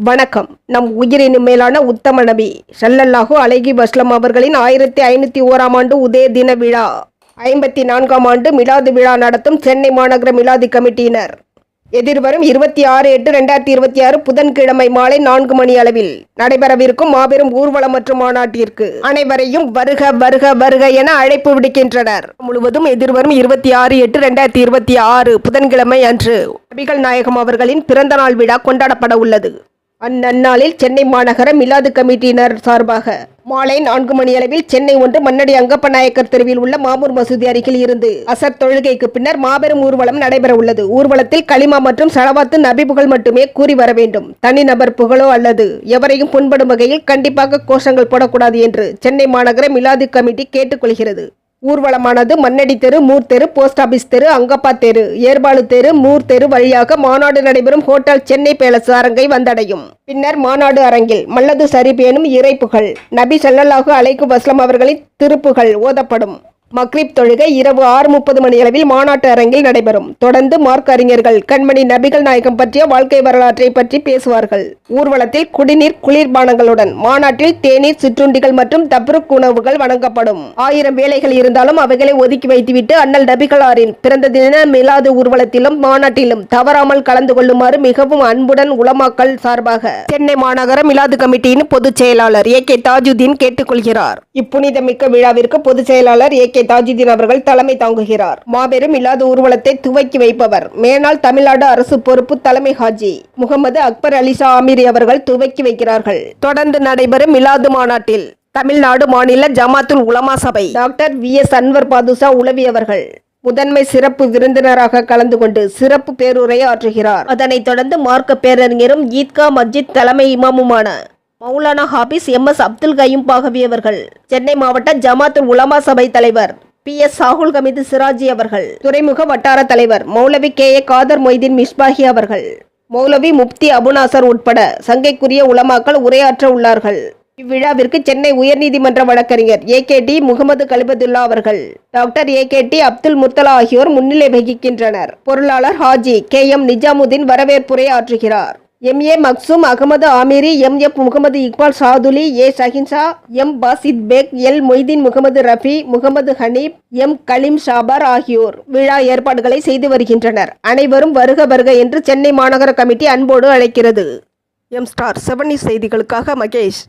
வணக்கம். நம் உயிரின் மேலான உத்தம நபி ஸல்லல்லாஹு அலைஹி வஸல்லம் அவர்களின் 1501ஆம் ஆண்டு உதய தின விழா 54ஆம் ஆண்டு மிலாது விழா நடத்தும் சென்னை மாநகர மிலாது கமிட்டியினர் எதிர்வரும் 26/8/2026 புதன்கிழமை மாலை 4 மணி அளவில் நடைபெறவிருக்கும் மாபெரும் ஊர்வலம் மற்றும் மாநாட்டிற்கு அனைவரையும் வருக வருக வருக என அழைப்பு விடுக்கின்றனர். முழுவதும் எதிர்வரும் 26/8/2026 புதன்கிழமை அன்று நபிகள் நாயகம் அவர்களின் பிறந்த நாள் விழா கொண்டாடப்பட உள்ளது. அந்நன்னாளில் சென்னை மாநகர மிலாது கமிட்டியினர் சார்பாக மாலை 4 மணி அளவில் சென்னை 1 மண்ணடி அங்கப்ப நாயக்கர் தெருவில் உள்ள மாமூர் மசூதி அருகில் இருந்து அசர் தொழுகைக்கு பின்னர் மாபெரும் ஊர்வலம் நடைபெற உள்ளது. ஊர்வலத்தில் களிமா மற்றும் ஸலவாத்து நபி புகழ் மட்டுமே கூறி வர வேண்டும். தனிநபர் புகழோ அல்லது எவரையும் புண்படும் வகையில் கண்டிப்பாக கோஷங்கள் போடக்கூடாது என்று சென்னை மாநகர மிலாது கமிட்டி கேட்டுக்கொள்கிறது. ஊர்வலமானது மண்ணடி தெரு, மூர் தெரு, போஸ்ட் ஆபீஸ் தெரு, அங்கப்பா தெரு, ஏர்பாடு தெரு, மூர் தெரு வழியாக மாநாடு நடைபெறும் ஹோட்டல் சென்னை பேலஸ் அரங்கை வந்தடையும். பின்னர் மாநாடு அரங்கில் மல்லது ஷரீப் எனும் இறைப்புகள் நபி ஸல்லல்லாஹு அலைஹி வஸல்லம் அவர்களின் திருப்புகள் ஓதப்படும். மக்ரிப் தொழுகை இரவு 6:30 மணி அளவில் மாநாட்டு அரங்கில் நடைபெறும். தொடர்ந்து மார்க் அறிஞர்கள் கண்மணி நபிகள் நாயகம் பற்றிய வாழ்க்கை வரலாற்றை பற்றி பேசுவார்கள். ஊர்வலத்தில் குடிநீர் குளிர்பானங்களுடன் மாநாட்டில் தேநீர், சிற்றுண்டிகள் மற்றும் தப்ருக் உணவுகள் வழங்கப்படும். 1000 வேலைகள் இருந்தாலும் அவைகளை ஒதுக்கி வைத்துவிட்டு அண்ணல் நபிகளாரின் பிறந்த தின மிலாது ஊர்வலத்திலும் மாநாட்டிலும் தவறாமல் கலந்து கொள்ளுமாறு மிகவும் அன்புடன் உலமாக்கள் சார்பாக சென்னை மாநகர மிலாது கமிட்டியின் பொதுச் செயலாளர் ஏ.கே. தாஜுதீன் கேட்டுக்கொள்கிறார். இப்புனிதமிக்க விழாவிற்கு பொதுச் செயலாளர் ஏ.கே. தாஜுதீன் அவர்கள் தலைமை தாங்குகிறார். மாபெரும் மிலாது ஊர்வலத்தை துவக்கி வைப்பவர் மேனாள் தமிழ்நாடு அரசு பொறுப்பு தலைமை ஹாஜி முகமது அக்பர் அலி ஷா ஆமீரி அவர்கள் துவக்கி வைக்கிறார்கள். தொடர்ந்து நடைபெறும் மிலாது மாநாட்டில் தமிழ்நாடு மாநில ஜமாத்துல் உலமா சபை டாக்டர் வி.எஸ். அன்வர் பாதுஷா உலவி அவர்கள் முதன்மை சிறப்பு விருந்தினராக கலந்து கொண்டு சிறப்பு பேருரை ஆற்றுகிறார். அதனைத் தொடர்ந்து மார்க்க பேரறிஞரும் ஈத்கா மஸ்ஜித் தலைமை இமாமுமான மௌலானா ஹாபிஸ் எம்.எஸ். அப்துல் கயூம் பாகவி அவர்கள், சென்னை மாவட்ட ஜமாத்துல் உலமா சபை தலைவர் பி.எஸ். சாகுல் ஹமீது சிராஜி அவர்கள், துறைமுக வட்டார தலைவர் மௌலவி கே.ஏ. காதர் மொய்தீன் மிஸ்பாஹி அவர்கள், மௌலவி முப்தி அபுநாசர் உட்பட சங்கைக்குரிய உலமாக்கள் உரையாற்ற உள்ளார்கள். இவ்விழாவிற்கு சென்னை உயர்நீதிமன்ற வழக்கறிஞர் ஏ.கே.டி. முகமது கலிபதுல்லா அவர்கள், டாக்டர் ஏ.கே.டி. அப்துல் முத்தலா ஆகியோர் முன்னிலை வகிக்கின்றனர். பொருளாளர் ஹாஜி கே.எம். நிஜாமுதீன் வரவேற்புரை ஆற்றுகிறார். M A. Maqsoom Ahmed Aamiri, M F. Mohammed Iqbal Shaduli, A. Shahinsha, M. Basith Baig, L. Moideen Mohammed Rafi, Mohammed Haneef, M. Kaleem Shabar ஆகியோர் விழா ஏற்பாடுகளை செய்து வருகின்றனர். அனைவரும் வருக வருக என்று சென்னை மாநகர கமிட்டி அன்போடு அழைக்கிறது. எம் ஸ்டார் 7 நியூஸ் செய்திகளுக்காக மகேஷ்.